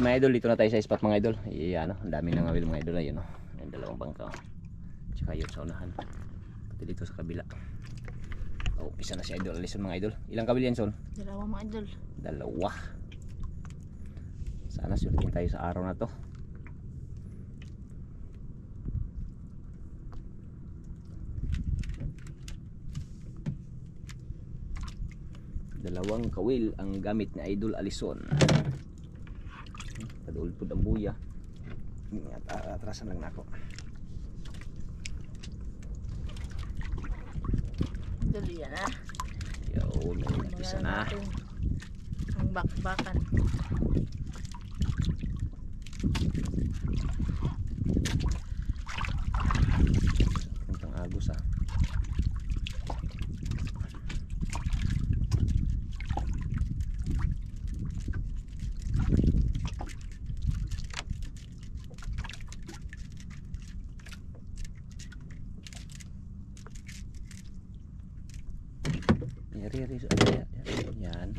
Mga idol, dito na tayo sa spot mga idol. Ayan, ang dami nang awil mga idol. Ayun, yung dalawang bangka. Tsaka yun sa unahan. Pati dito sa kabila. Isa na si idol Alison mga idol. Ilang kabil yan, Son? Dalawa mga idol. Dalawa. Sana surtin tayo sa araw na to. Dalawang kawil ang gamit ni idol Alison. Padulpod ang buya. Atrasan lang na ako. Dali yan ah. Yo, may umpisa na. Ang bakbakan. Puntang agos ah. Yan.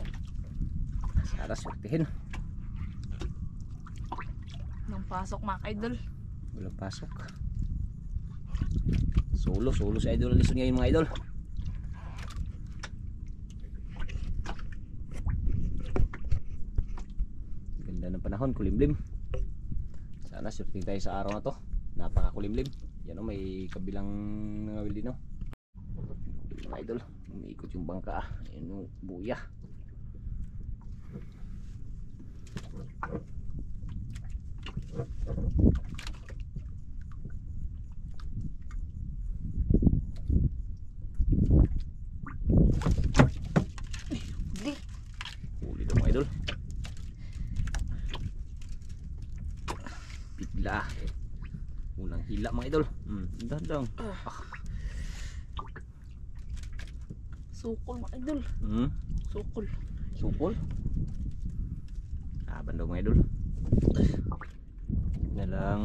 Sana sortihin. Nang pasok mga idol. Walang pasok. Solo si idol Alison ngayon mga idol. Ganda ng panahon, kulimlim. Sana sortihin tayo sa araw na to. Napakakulimlim. Yan o, may kabilang nangawil din o. Mga idol, umiikot yung bangka ah. Ayan yung buya. Huli daw mga idol. Bigla. Unang hila mga idol. Dadang. Sukol mga idol. Sukol. Sukol. Bandog mga idol. Na lang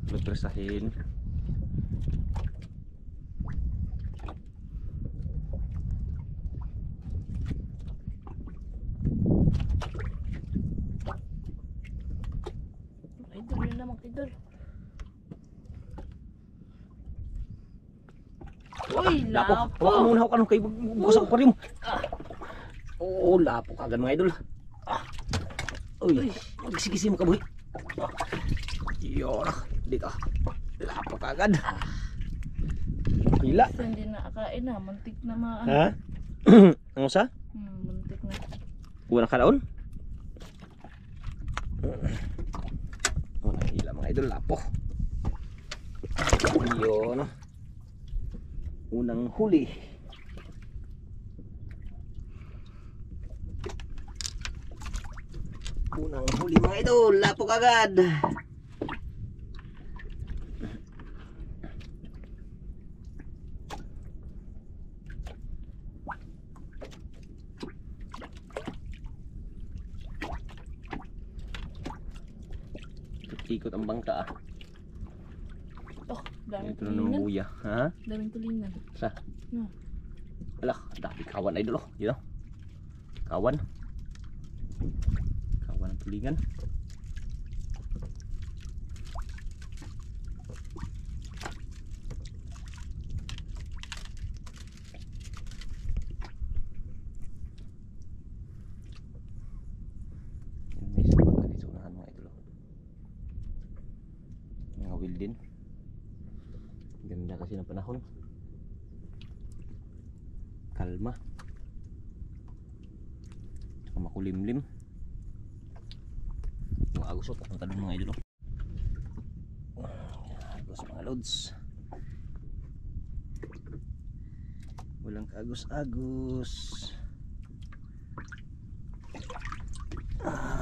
magpresahin. Idol yun na mga idol. Uy, lapo. Huwag ka muna, huwag ka nung kayo bukas ako pa rin mo. Oo, lapo ka mga idol. Uy, magsigisi mo ka boy. Yora, dito. Lapo ka agad. Hila. Kasi hindi na akain na, mantik na maan. Ha? Ano sa? Mantik na. Buwan na kalaon? Hila mga idol, lapo. Yun. Unang huli. Unang huli mga idol, lapok agad. Ikot ang bangka ah. Oh, daming ito na naman tulingan. buya. Ha? Daming tulingan. Sa? No. Alah, dami kawan idol oh. Yun oh. Kawan. Kawan ang tulingan. kasi ng panahon. Kalma. Tsaka makulimlim. Yung agos o, papunta doon mga idol. Agos mga lods. Walang agos-agos.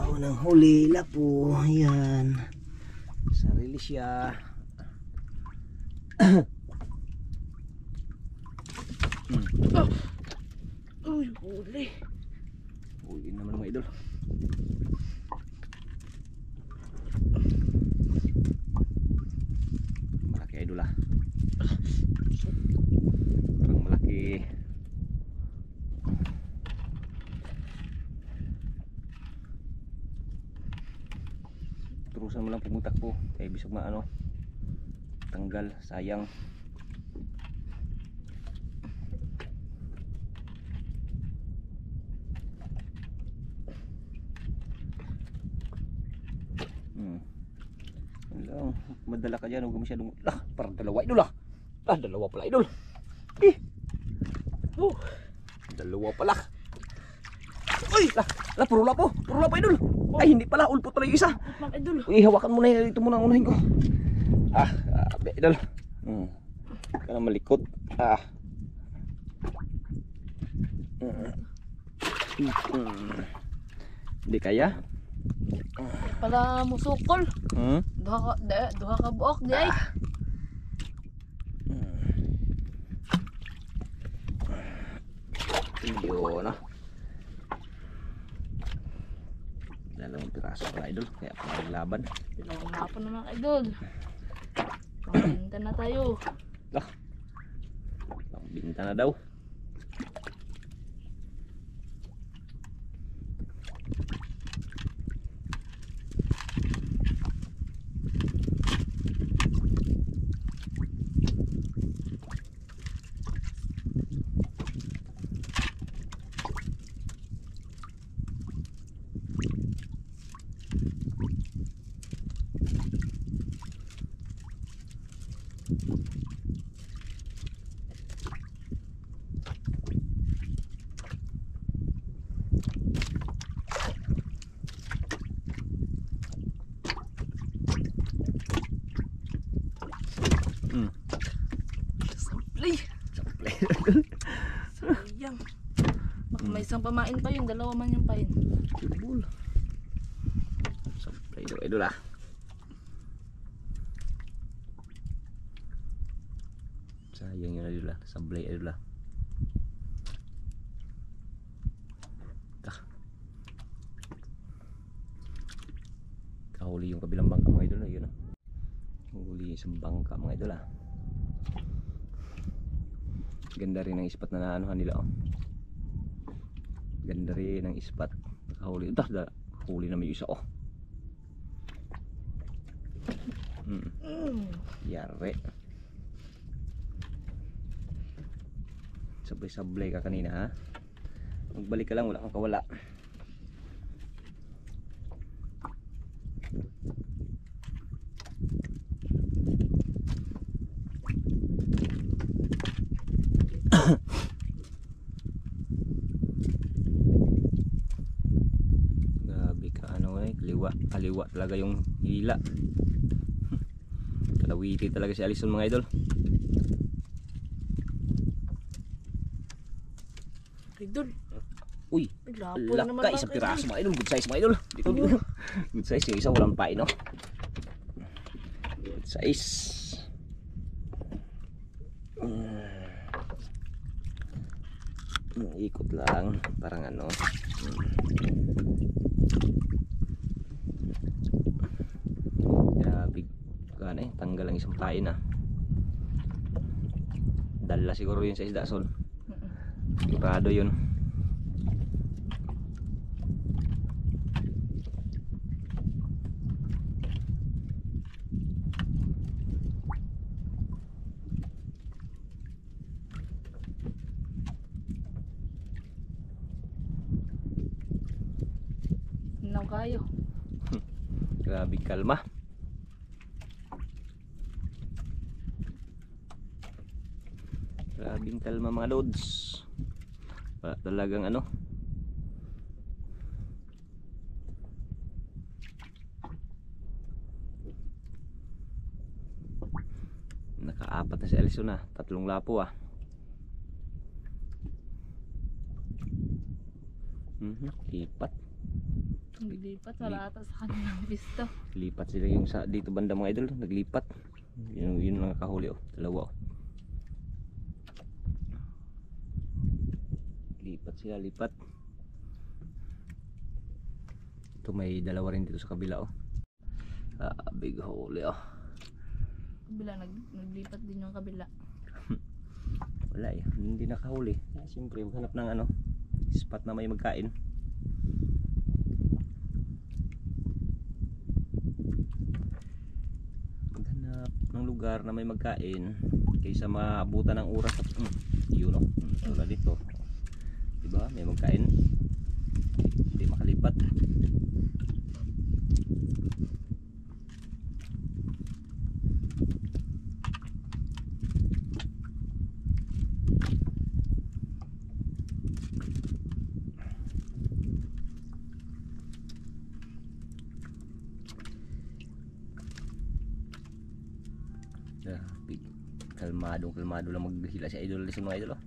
Unang huli, lapo. Ayan. Sarili siya. Uy, huli. Huli naman mga idol. Malaki idol ah. Parang malaki. Turusan mo lang pumutak po. Kaya bisag maano. Tanggal, sayang. Lang, madala ka dyan, huwag ka masyadong parang dalawa idol ah. Dalawa pala idol. Dalawa pala. Uy, puro lapo idol. Ay, hindi pala, ulpot pala yung isa. Mga idol. Uy, hawakan mo na yan, ito muna ang unahin ko. Grabe idol. Ka na malikot. Hindi kaya. Pala musukol. Duha ka buok di ay. Yun ah. Dalawang piraso mga idol. Kaya paglaban. Dalawang hapon na mga idol. Pambinta na tayo. Pambinta na daw. Sablay. Sayang. Baka may isang pamain pa yun, dalawa man yung pain. Tibul. Sablay daw idol ah. Sayang yun idol ah. Sablay idol ah. Kahuli yung kabilang bangka mga idol ah. Yun ah. Huli sa bangka mga idol ah. Ganda rin ang ispat na naanuhan nila oh. Ganda rin ang ispat. Nakahuli. Huli na may isa oh. Yari. Sablay-sablay ka kanina ha. Magbalik ka lang, wala kang kawala. Grabe ka kaliwa talaga yung hila. Kalawiti talaga si Alison mga idol. Idol. Uy, Lapo na naman laka isang piraso mga idol. Good size mga idol. Dito. Good size yung isa walang pain no. Good size. Ikot lang parang ano. Grabe gana eh, tanggal ang isang pain ah. Dala siguro yun sa isda sol. Sigurado yun. Naw kayo. Grabe kalma. Grabing kalma mga lods. Wala talagang ano. Nakaapat na si Alison na. 3 lapo ah. Lipat. Naglipat, wala ata sa kanilang pisto. Lipat sila yung sa dito banda mga idol. Naglipat. Yun lang nakahuli oh. Dalawa oh. Lipat sila, lipat. Ito may dalawa rin dito sa kabila oh. Big hole oh. Kabila, naglipat din yung kabila. Wala eh, hindi nakahuli. Siyempre maghanap ng ano, spot na may magkain. Maghanap ng lugar na may magkain kaysa maabutan ng oras. Yun o, wala dito. Diba, may magkain. Hindi makalipat. Kalmado lang maghila si idol si mga idol oh.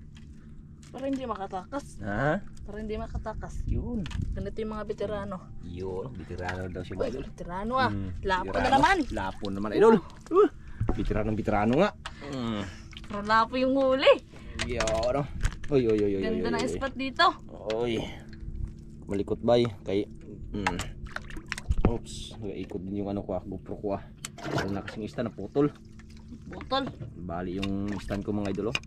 Para hindi makatakas. Ha? Para hindi makatakas. Yun. Ganito yung mga veterano. Yun, veterano daw si mga idol. Veterano ah. Lapo na Veterano. naman. Lapo naman idol. Veterano nga. Pero lapo yung huli. Yun. Oy. Ganda ng spot dito. Oy. Malikot bay kay oops, ikot din yung ano ko, GoPro ko ah. Wala na kasing stand na putol. Butol. Bali yung stand ko mga idol oh.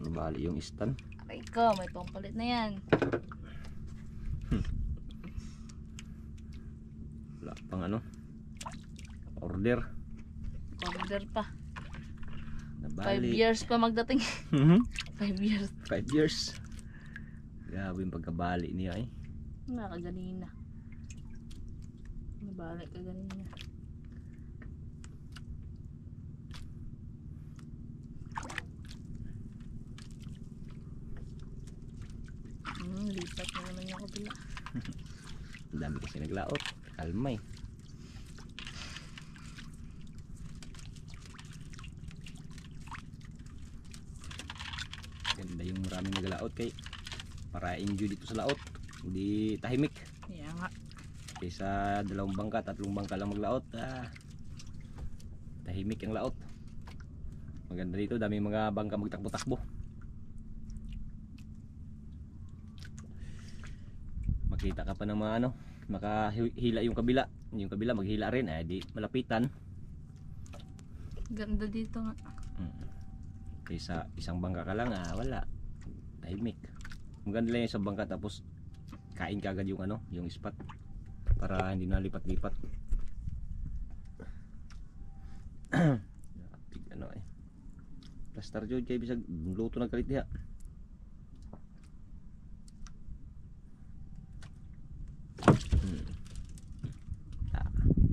Bali yung stand. Aray ko, may pampalit na yan. Wala pang ano. Order. Order pa. 5 Nabali. years pa magdating. 5 years. 5 years. Grabe yung pagkabali niya eh. Nakaganina. Nabalik ka ganina. Lipat na naman yung kabila. Ang dami kasi naglaot. Kalmay. Ganda yung maraming naglaot kay para enjoy dito sa laot. Hindi tahimik. Kaya nga. Kaysa 2 bangka, 3 bangka lang maglaot. Tahimik ang laot. Maganda dito, daming mga bangka magtakbo-takbo. Makita ka pa ng mga ano, makahila yung kabila. Yung kabila maghila rin, di malapitan. Ganda dito nga. Kaysa isang bangka ka lang, wala. Tahimik. Maganda lang yung isang bangka tapos kain ka agad yung ano, yung spot para hindi na lipat-lipat. Big ano eh. Plaster jud kay bisag luto na kalit diha.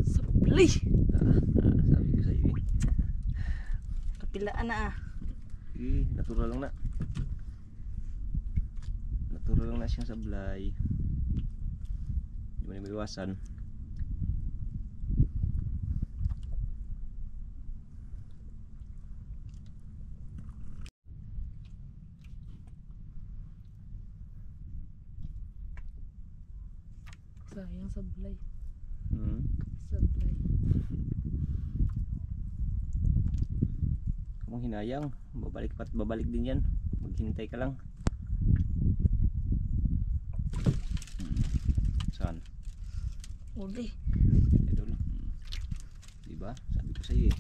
Sabli. Sabi ko sa iyo. Kapilaan na ah. Natural lang na. Natural lang na siyang sablay. Hindi mo na maiwasan. Sayang sablay. Hmm. Sablay. Kung hinayang, babalik din yan. Maghintay ka lang. Saan? Uli. Idol. Diba? Sabi ko sa iyo eh.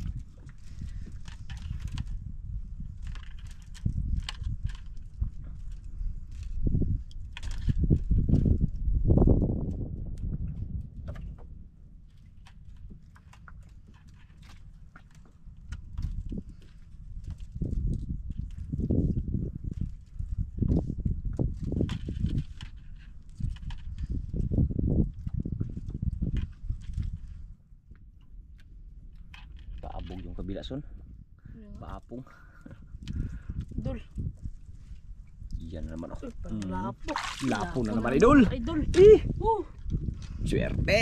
Paabog yung kabila son. Paapong. idol. Yan na naman ako. Uy, parang lapo. Lapo na naman, idol. Idol. Eh, Swerte.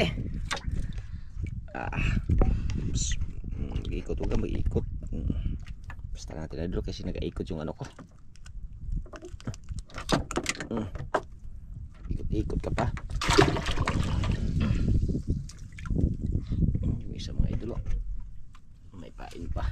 Mag-ikot, huwag kang mag-ikot. Basta natin idol kasi nag-ikot yung ano ko. Ikot-ikot ka pa. Yung isa mga idol, oh. May pain pa.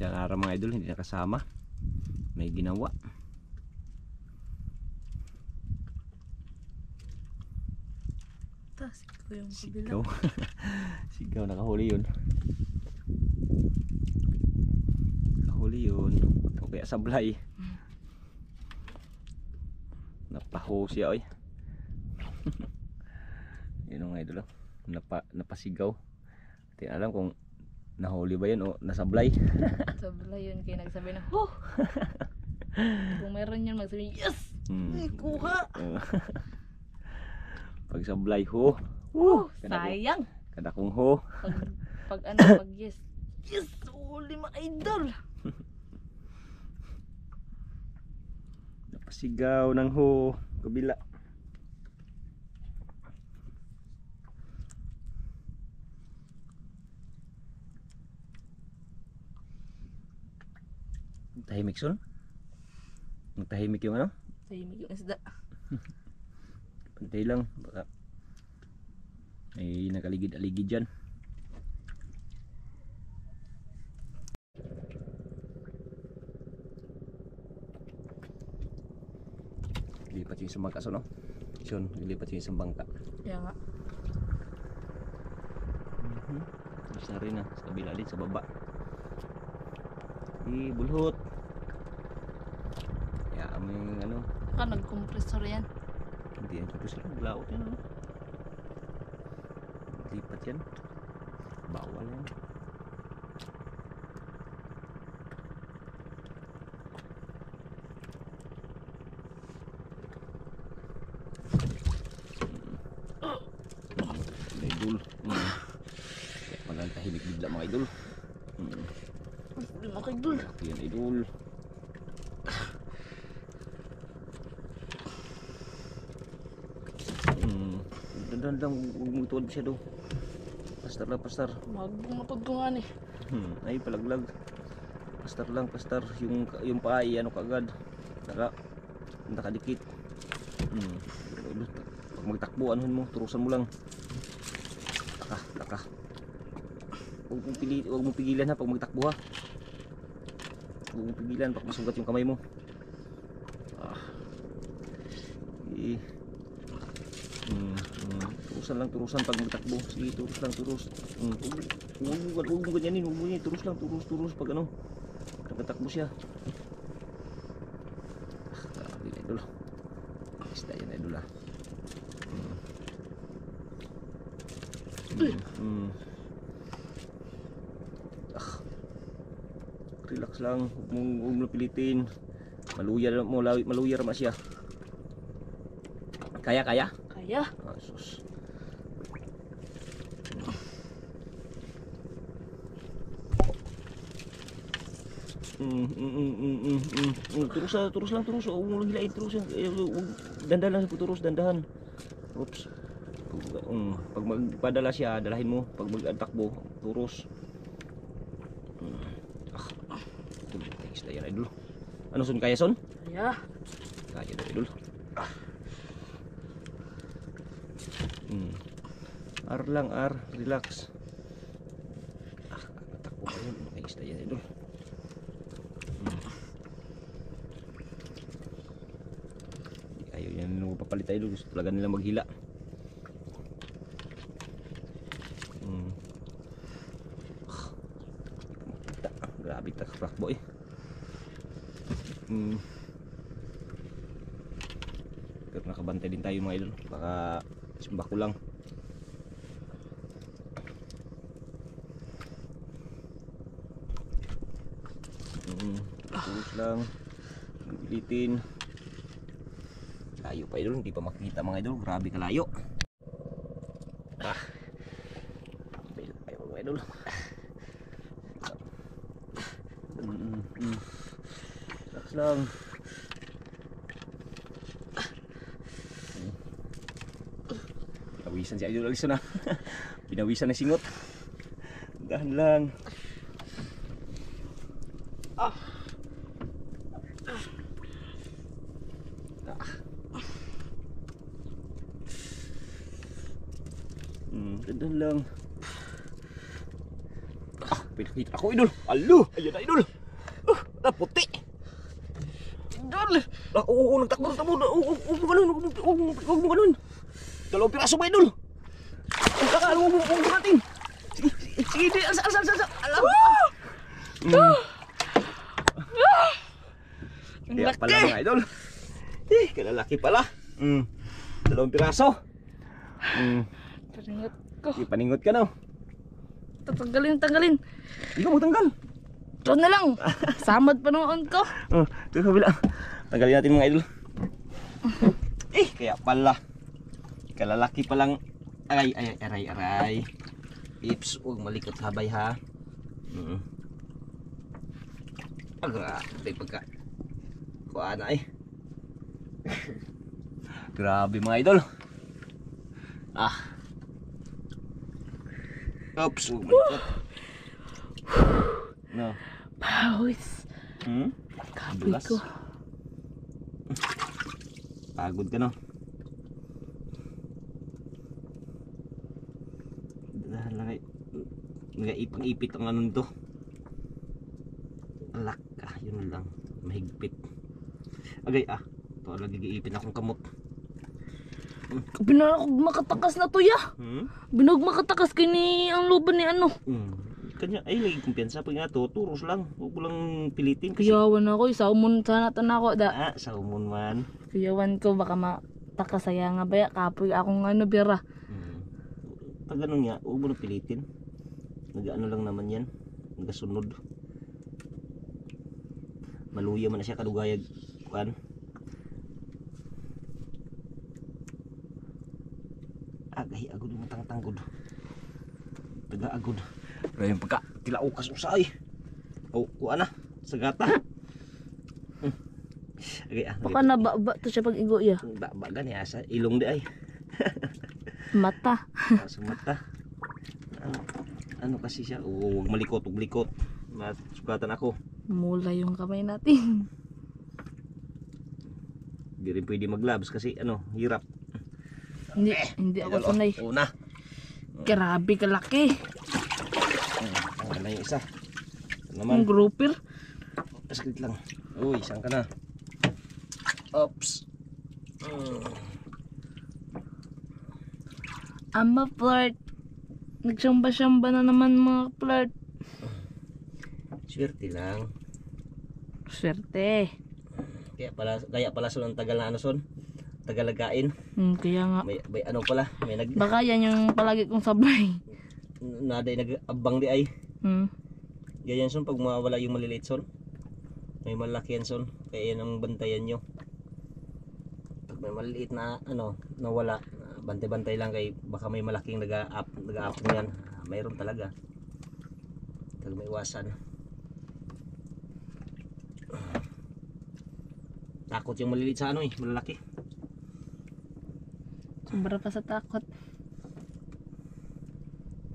Isang araw mga idol hindi nakasama, may ginawa. Tas ko yung kabila. Sigaw. Sigaw, nakahuli yun. Nakahuli yun. O kaya sablay. Napaho siya oy. Yun ang mga idol, napasigaw. Hindi alam kung nahuli ba yun o nasablay. Sablay yun kaya nagsabi na, oh! Kung meron yun magsabi, yes! Kuha! Pag sablay ho. Sayang! Kada kong ho. Pag yes. Yes! Uli mga idol! Napasigaw ng ho. Kabila. Tahimik son? Tahimik yung ano? Tahimik yung isda. Pantay lang, baka may nakaligid-aligid dyan. Lipat yung isang bangka, so no? Son, lipat yung isang bangka. Kaya nga. Tapos na rin sa kabila din, sa baba. Bulhot. Kaya mo yung ano. Baka nag-compressor yan. Hindi yan kapos lang, naglaot yan ano. Lipat yan. Bawal yan. Idol. Kaya palang tahimik bigla mga idol. Uli mga idol. Yan idol. Dandan lang, huwag mo tuwad siya do. Pastar lang, pastar. Magbumatod ko nga ni. Ay palaglag. Pastar lang, pastar. Yung paa ay ano kaagad. Nakadikit. Pag magtakbo, anuhin mo, turusan mo lang. Taka. Huwag mong pigilan ha pag magtakbo ha. Huwag mong pigilan pag masugat yung kamay mo. Turusan pag magtakbo. Sige, turus lang, turus. Huwag mo ganyanin, turus lang, turus pag ano. Nagtatakbo siya. Grabe na idol. Isda yan idol ha. Relax lang, huwag mo pilitin. Maluyar naman siya. Kaya? Kaya? Sus. Turus lang. Huwag mo hilain, turus yan. Dandahan lang sa turus, dandahan. Oops. Pag magpadala siya, dalahin mo. Pag magtakbo, turus. Isda yan idol. Ano son, kaya son? Kaya. Kaya daw idol. R lang, relax. Natakbo ka yun. May isda yan idol. Ayaw yan nung papalit idol. Gusto talaga nila maghila. Grabe takbo eh. Pero nakabantay din tayo mga idol. Baka isumba ko lang. Tulos lang. Pilitin. Layo pa idol, hindi pa makikita mga idol. Grabe kalayo. Ayo mga idol. Relax lang. Pinawisan si idol Alison na. Pinawisan na singot. Dahan lang. Dahan lang. Pinakita ako idol. Alo, ayun na idol. Puti. Idol. Nagtakbo. Huwag mo ganun. Dalawang piraso ba idol? Huwag mo natin. Sige, alsa. Alam. Kaya pala mga idol. Kalalaki pala. Dalawang piraso. Paningot ko. Paningot ka na. Tanggalin. Ikaw magtanggal. Ito na lang. Samad pa noon ko. Ito kabila. Tanggalin natin mga idol. Kaya pala. Kalalaki palang. Aray. Ips, huwag malikot habay ha. Grabe pagka. Kuha na Grabe mga idol. Oops, huwag malikot. No. Pawis. Kapoy Dulas. ko. Pagod ka no. Dahan lang nagaipang-ipit ang ano nito. Alak yun lang. Mahigpit. Agay ito lagi giipin akong kamot. Binag makatakas na to ya. Binag makatakas kini ang luban ni ano. Kanya ay lagi kumpiyansa pag nga to, turos lang. Huwag mo lang pilitin kasi. Kuyawan ako, isaumon sana tanako da. Sa umon man. Kuyawan ko baka matakasaya nga ba ya kapoy akong ano bira. Pag ganun nga, huwag mo na pilitin. Nag-ano lang naman yan. Nagasunod. Maluya man na siya kadugayag. Kuan. Agod yung tangtanggod. Taga-agod. Pero yung pagka tilaukas usay. Kuan na. Sagata. Baka nababa to siya pag igo ya. Bagan ya sa ilong di ay. Mata. Sa mata. Ano kasi siya? Huwag malikot. Masukatan ako. Mula yung kamay natin. Hindi rin pwede mag-gloves kasi hirap. Hindi ako sanay. Una. Grabe kalaki. Tanggal na yung isa. Ang grouper. Sakit lang. Uy, isang ka na. Oops. Ama flirt. Nagsamba-samba na naman mga flirt. Swerte lang. Swerte. Kaya pala son ang tagal na son. Tagalagain. Kaya nga. May pala. Baka yan yung palagi kong sablay. Naday nag-abang di ay. Ganyan son pag mawala yung maliliit son. May malaki yan son. Kaya yan ang bantayan nyo. Pag may maliliit na nawala, bantay-bantay lang kay baka may malaking nag-a-up yan. Mayroon talaga. Pag may iwasan. Takot yung maliliit sa malalaki. Sobra pa sa takot.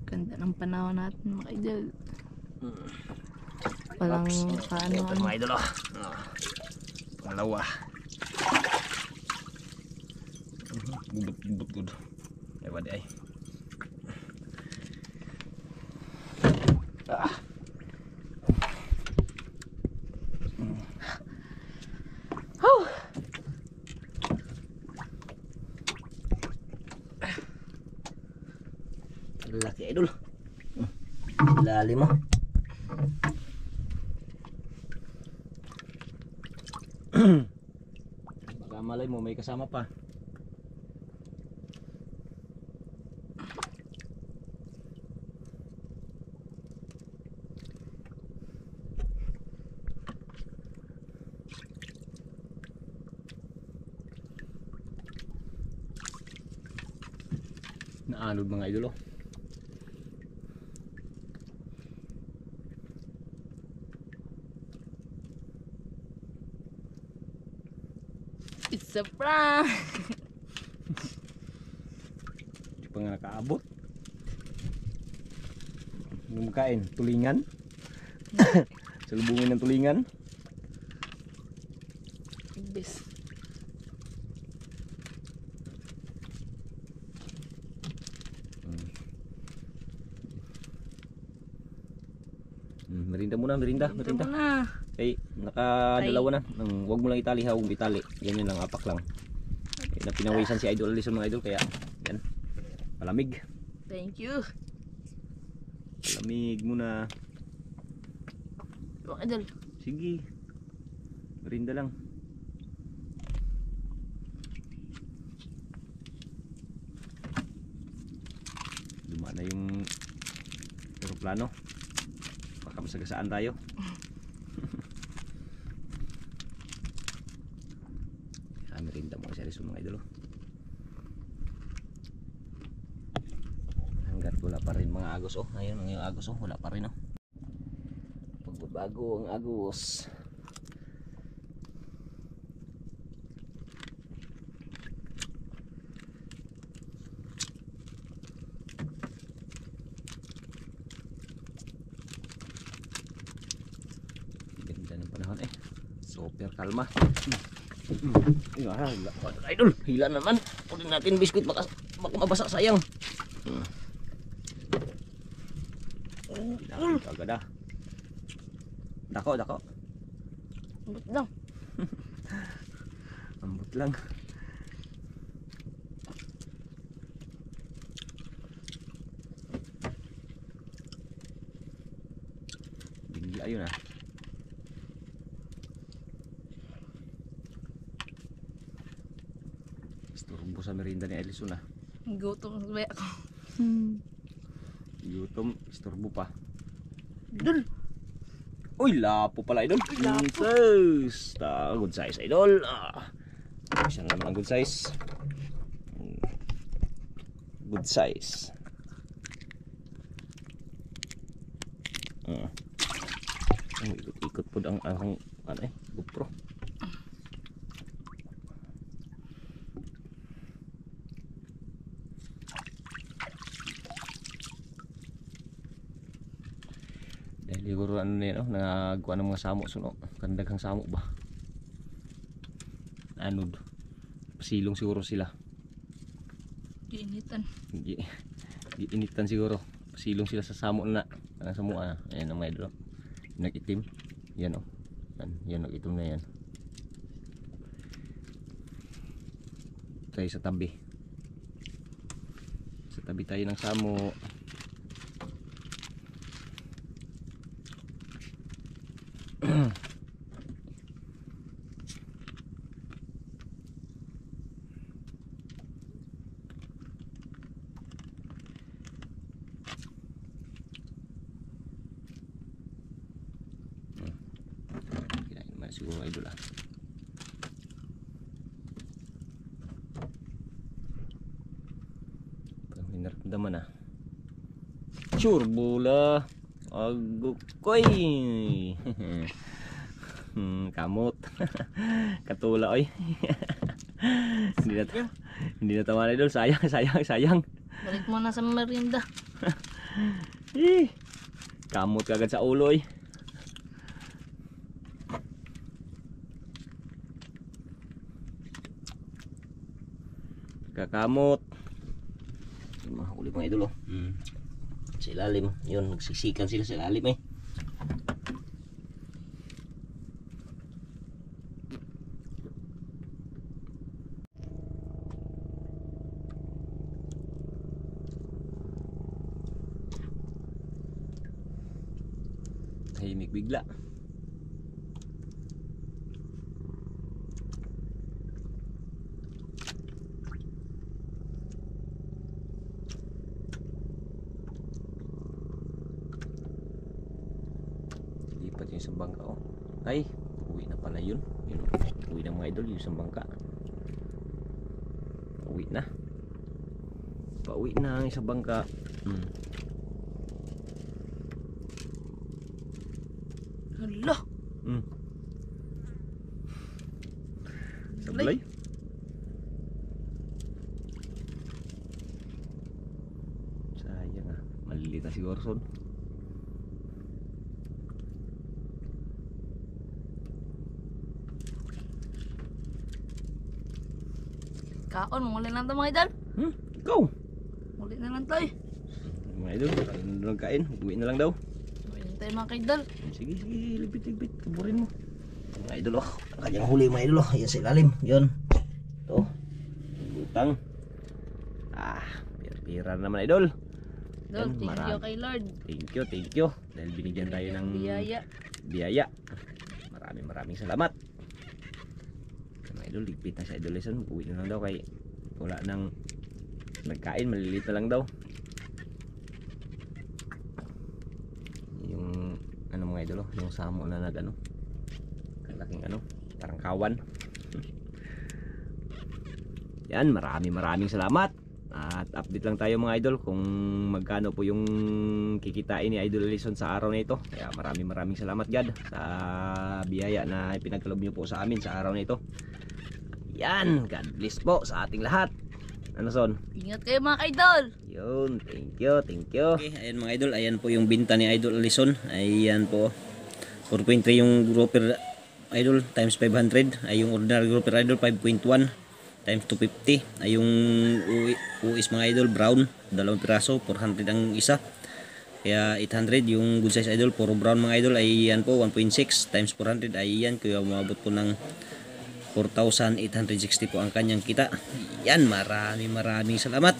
Ganda ng panahon natin mga idol. Walang kaano. Mga idol pangalawa. Good. Ewa di ay. Laki idol. Lalim mo. Baka malay mo may kasama pa. Anod mga idol oh. It's a prank. Hindi pa nga nakaabot. Yung kain, tulingan. Salubungin ng tulingan. Ibis. Merinda muna, merinda. Ito mo na. Eh, nakadalawa na. Huwag mo lang itali ha, huwag itali. Yan yun lang, apak lang. Eh, napinawisan si Idol Alison mga idol, kaya yan. Palamig. Thank you. Palamig muna. Mga idol. Sige. Merinda lang. Luma na yung aeroplano. Baka masagasaan tayo. Merinda mo kasi Alison mga idol. Hanggat wala pa rin mga agos oh. Ayun ang yung agos oh, wala pa rin oh. Pagbabago ang agos. Ganda ng panahon eh. Super kalma. Idol, hila naman. Kunin natin biskuit, baka mabasa sayang. Agad ah. Dako, dako. Ambot lang. Ambot lang. Bigla ayun ah. Isturbo sa merinda ni Alison ah. Gutom na ako. Gutom, isturbo pa. Idol. Uy, lapo pala idol. Lapo. Yes. Good size idol. Isa na naman ang good size. Good size. Ikot-ikot po ang ano eh, GoPro. Dahil siguro ano na yun, nagawa ng mga samo suno. Kandaghang samo ba? Anod. Pasilong siguro sila. Diinitan. Initan siguro. Pasilong sila sa samo na. Ang samo ayan ang may idol. Nag-itim. Yan o. Yan nag-itim na yan. Tayo sa tabi. Sa tabi tayo ng samo. Kinain naman siguro idol ah. Parang hinaramdaman ah. Sure bula. Agukoy. Kamot. Katula oy. Hindi na tama na idol. Sayang. Balik mo na sa merienda. Kamot kagad sa ulo oy. Kakamot. Mahuli mga idol oh. Sa ilalim. Yun, nagsisikan sila sa ilalim eh. Tahimik bigla. Lipat yung isang bangka oh. Ay, uwi na pala yun. Uwi na mga idol yung isang bangka. Uwi na. Pauwi na ang isang bangka. Hala. Sablay. Sayang ah. Maliliit na siguro son. Kaon, muli na lang tayo mga idol. Go! Muli na lang tayo. Mga idol, ano kain? Uwi na lang daw. Muli na tayo mga idol. Sige, lipit. Kaburin mo. Mga idol oh. Ang kanyang huli mga idol oh. Ayan sa ilalim. Yun. Ito. Butang. Pira naman idol. Idol, Yan, thank you marami. kay Lord. Thank you. Dahil binigyan tayo ng biyaya. Maraming salamat. Mga idol, ligpit na sa idol lesson. Uwi na lang daw kay wala nang nagkain. Maliliit na lang daw. Yung ano mga idol oh. Yung samo na nag ano. Laking ano. Parang kawan. Yan, maraming salamat. At update lang tayo mga idol kung magkano po yung kikitain ni Idol Ellison sa araw na ito. Kaya maraming salamat God sa biyaya na pinagkaloob niyo po sa amin sa araw na ito. Yan, God bless po sa ating lahat. Ano son? Ingat kayo mga idol. Yun, thank you. Okay, ayan mga idol, ayan po yung binta ni Idol Ellison. Ayan po. 4.3 yung grouper idol times 500. Ay yung ordinary grouper idol 5.1 times 250 ay yung UIS mga idol brown, 2 piraso, 400 ang isa. Kaya 800 yung good size idol, puro brown mga idol ay yan po 1.6 times 400 ay yan, kaya umabot po ng 4,860 po ang kanyang kita. Yan, maraming salamat.